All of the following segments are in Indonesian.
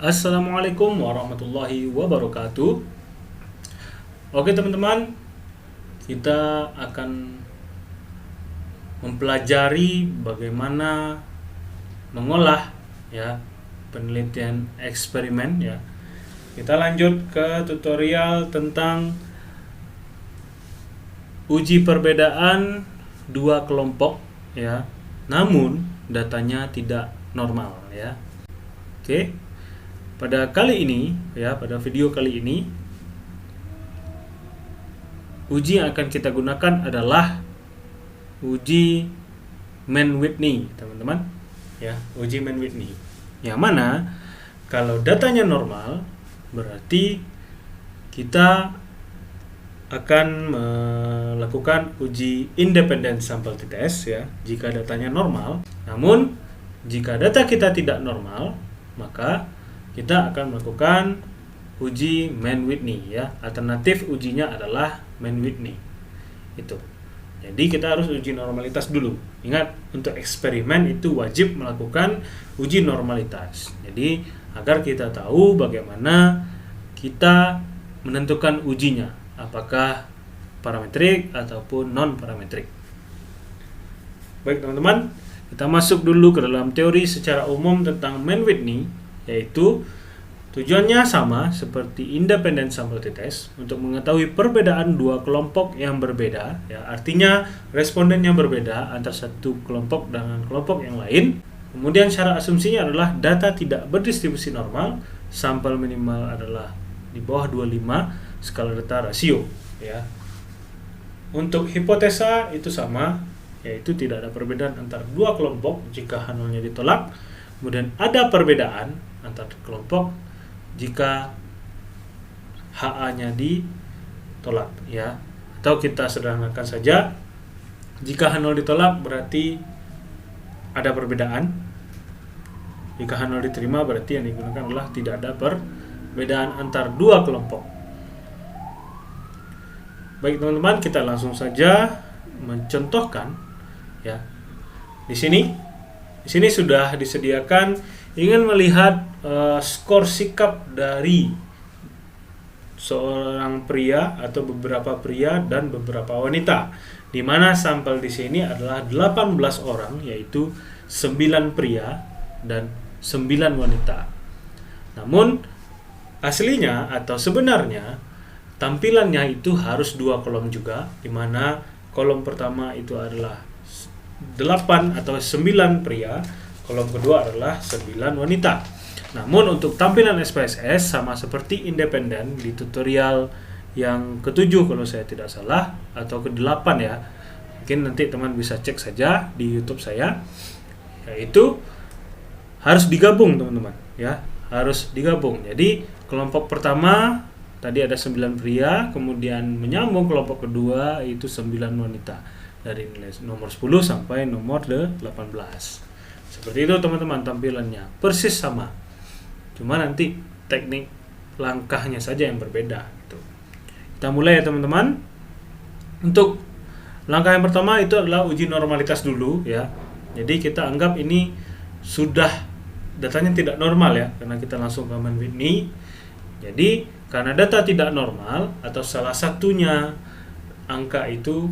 Assalamualaikum warahmatullahi wabarakatuh. Oke teman-teman, kita akan mempelajari bagaimana mengolah penelitian eksperimen ya. Kita lanjut ke tutorial tentang uji perbedaan dua kelompok ya, namun datanya tidak normal ya. Oke. Pada video kali ini uji yang akan kita gunakan adalah uji Mann-Whitney, teman-teman. Ya, uji Mann-Whitney. Yang mana kalau datanya normal berarti kita akan melakukan uji independent sample test ya, jika datanya normal. Namun jika data kita tidak normal, maka kita akan melakukan uji Mann-Whitney ya. Alternatif ujinya adalah Mann-Whitney. Itu. Jadi kita harus uji normalitas dulu. Ingat, untuk eksperimen itu wajib melakukan uji normalitas. Jadi agar kita tahu bagaimana kita menentukan ujinya, apakah parametrik ataupun non parametrik. Baik teman-teman, kita masuk dulu ke dalam teori secara umum tentang Mann-Whitney, yaitu tujuannya sama seperti independent sample test, untuk mengetahui perbedaan dua kelompok yang berbeda ya, artinya responden yang berbeda antara satu kelompok dengan kelompok yang lain. Kemudian syarat asumsinya adalah data tidak berdistribusi normal, sampel minimal adalah di bawah 25, skala data rasio ya. Untuk hipotesa itu sama, yaitu tidak ada perbedaan antara dua kelompok jika H0-nya ditolak. Kemudian ada perbedaan antar kelompok jika HA-nya ditolak ya. Atau kita sederhanakan saja, jika H0 ditolak berarti ada perbedaan. Jika H0 diterima berarti yang digunakan adalah tidak ada perbedaan antar dua kelompok. Baik teman-teman, kita langsung saja mencontohkan ya. Di sini sudah disediakan, ingin melihat skor sikap dari seorang pria atau beberapa pria dan beberapa wanita, di mana sampel di sini adalah 18 orang, yaitu 9 pria dan 9 wanita. Namun aslinya atau sebenarnya tampilannya itu harus dua kolom juga, di mana kolom pertama itu adalah 8 atau 9 pria, kolom kedua adalah 9 wanita. Namun untuk tampilan SPSS sama seperti independen di tutorial yang ke-7 kalau saya tidak salah, atau ke-8 ya. Mungkin nanti teman bisa cek saja di YouTube saya. Yaitu harus digabung teman-teman ya, harus digabung. Jadi kelompok pertama tadi ada 9 pria, kemudian menyambung kelompok kedua itu 9 wanita, dari nilai nomor 10 sampai nomor 18. Seperti itu teman-teman, tampilannya persis sama, cuma nanti teknik langkahnya saja yang berbeda gitu. Kita mulai ya teman-teman. Untuk langkah yang pertama itu adalah uji normalitas dulu ya. Jadi kita anggap ini sudah datanya tidak normal ya, karena kita langsung ke Mann-Whitney. Jadi karena data tidak normal atau salah satunya angka itu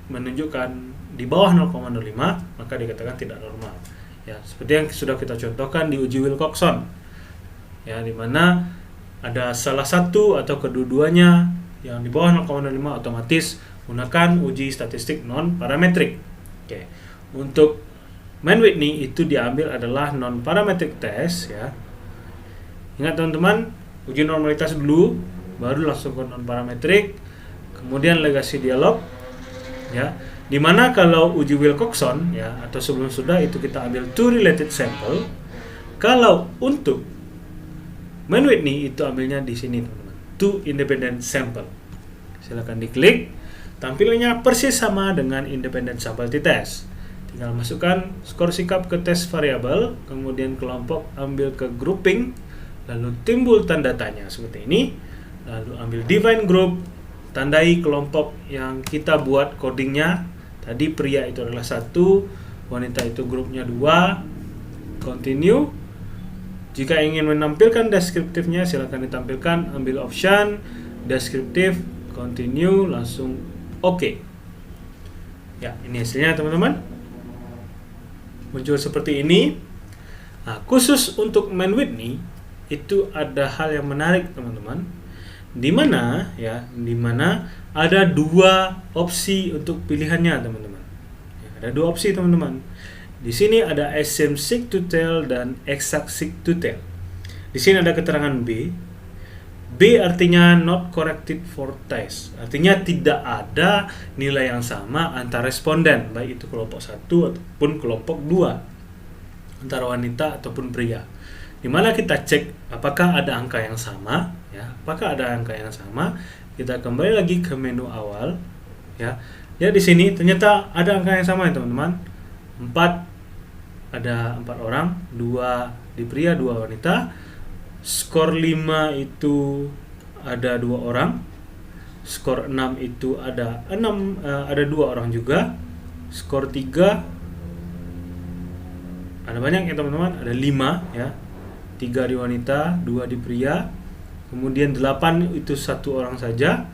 menunjukkan di bawah 0,05, maka dikatakan tidak normal ya. Seperti yang sudah kita contohkan di uji Wilcoxon ya, di mana ada salah satu atau kedua-duanya yang di bawah 0,05, otomatis gunakan uji statistik non parametrik. Oke. Untuk Mann-Whitney itu diambil adalah non parametric test ya. Ingat teman-teman, uji normalitas dulu baru langsung ke non parametrik, kemudian legasi dialog ya, dimana kalau uji Wilcoxon ya atau sebelum sudah itu kita ambil two related sample. Kalau untuk Mann-Whitney itu ambilnya di sini teman-teman, two independent sample. Silakan diklik, tampilannya persis sama dengan independent sample test. Tinggal masukkan skor sikap ke tes variabel, kemudian kelompok ambil ke grouping, lalu timbul tanda tanya seperti ini, lalu ambil define group, tandai kelompok yang kita buat codingnya. Tadi pria itu adalah 1, wanita itu grupnya 2, continue, Jika ingin menampilkan deskriptifnya, silakan ditampilkan, ambil option deskriptif, continue, langsung oke. Ya, ini hasilnya teman-teman. Muncul seperti ini. Nah, khusus untuk main Whitney itu ada hal yang menarik teman-teman. Di mana ada dua opsi untuk pilihannya teman-teman. Ya, ada dua opsi teman-teman. Di sini ada assume seek to tell dan exact seek to tell. Di sini ada keterangan B. B artinya not corrected for test. Artinya tidak ada nilai yang sama antara responden, baik itu kelompok 1 ataupun kelompok 2, antara wanita ataupun pria. Dimana kita cek apakah ada angka yang sama, ya. Apakah ada angka yang sama? Kita kembali lagi ke menu awal, ya. Ya, di sini ternyata ada angka yang sama ya teman-teman. 4, ada 4 orang, 2 di pria, 2 wanita. Skor 5 itu ada 2 orang. Skor 6 itu ada 2 orang juga. Skor 3 ada banyak ya teman-teman, ada 5 ya. 3 di wanita, 2 di pria. Kemudian 8 itu 1 orang saja.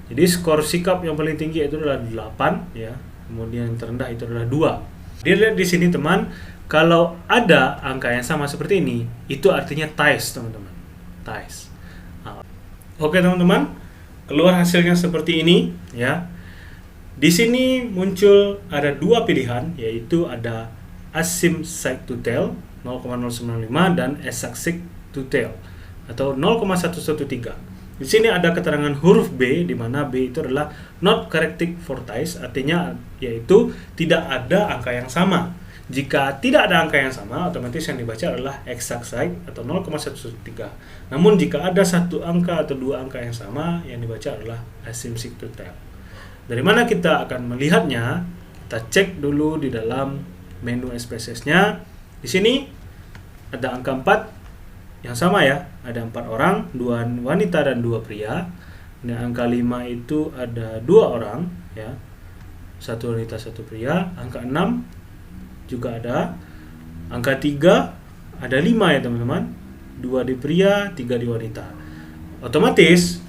Jadi skor sikap yang paling tinggi itu adalah 8 ya. Kemudian yang terendah itu adalah 2. Dilihat di sini teman, kalau ada angka yang sama seperti ini, itu artinya ties teman-teman. Ties. Nah, oke teman-teman, keluar hasilnya seperti ini ya. Di sini muncul ada 2 pilihan, yaitu ada assume seek to tell 0,095 dan exact seek to tell atau 0,113. Di sini ada keterangan huruf B, di mana B itu adalah not corrected for ties, artinya yaitu tidak ada angka yang sama. Jika tidak ada angka yang sama, otomatis yang dibaca adalah exact seek atau 0,113. Namun jika ada satu angka atau 2 angka yang sama, yang dibaca adalah assume seek to tell. Dari mana kita akan melihatnya? Kita cek dulu di dalam menu SPSS-nya. Di sini ada angka 4 yang sama ya, ada 4 orang, 2 wanita dan 2 pria. Dan angka 5 itu ada 2 orang ya, 1 wanita 1 pria. Angka 6 juga ada. Angka 3 ada 5 ya teman-teman, 2 di pria, 3 di wanita. Otomatis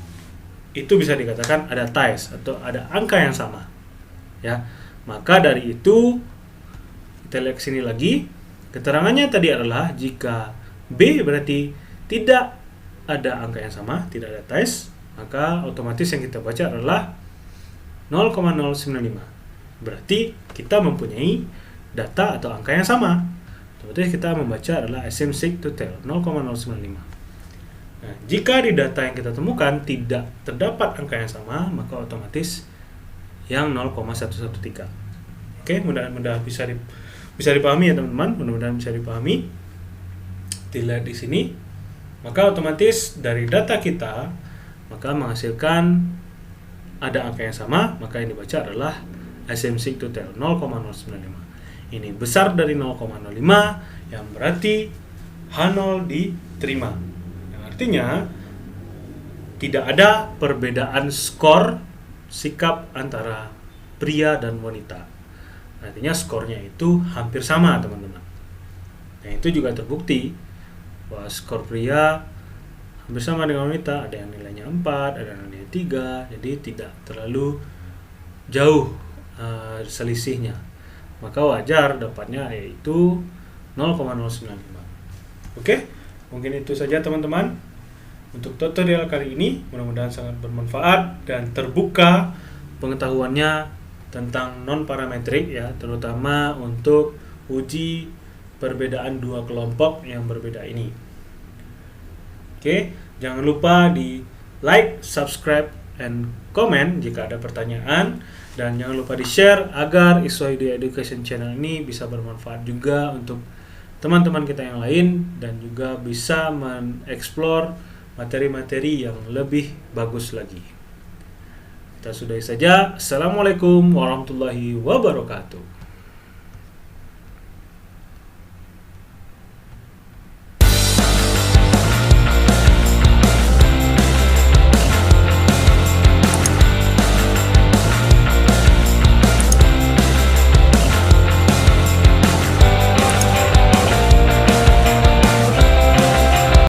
itu bisa dikatakan ada ties atau ada angka yang sama ya. Maka dari itu kita lihat sini lagi, keterangannya tadi adalah jika B berarti tidak ada angka yang sama, tidak ada ties, maka otomatis yang kita baca adalah 0,095. Berarti kita mempunyai data atau angka yang sama. Otomatis kita membaca adalah assume seek to tell 0,095. Nah, jika di data yang kita temukan tidak terdapat angka yang sama, maka otomatis yang 0,113. Oke, mudah-mudahan bisa dipahami ya teman-teman, mudah-mudahan bisa dipahami. Dilihat di sini, maka otomatis dari data kita maka menghasilkan ada angka yang sama, maka yang dibaca adalah assume seek to tell 0,095. Ini besar dari 0,05 yang berarti H0 diterima. Yang artinya tidak ada perbedaan skor sikap antara pria dan wanita. Artinya skornya itu hampir sama teman-teman. Nah, itu juga terbukti bahwa skor pria hampir sama dengan wanita, ada yang nilainya 4, ada yang nilainya 3, jadi tidak terlalu jauh selisihnya. Maka wajar dapatnya yaitu 0,095. Oke, mungkin itu saja teman-teman untuk tutorial kali ini. Mudah-mudahan sangat bermanfaat dan terbuka pengetahuannya tentang non-parametrik ya, terutama untuk uji perbedaan 2 kelompok yang berbeda ini. Oke, jangan lupa di like, subscribe, and comment jika ada pertanyaan, dan jangan lupa di share agar Iswahidi Education Channel ini bisa bermanfaat juga untuk teman-teman kita yang lain dan juga bisa mengeksplor materi-materi yang lebih bagus lagi. Kita sudahi saja. Assalamualaikum warahmatullahi wabarakatuh.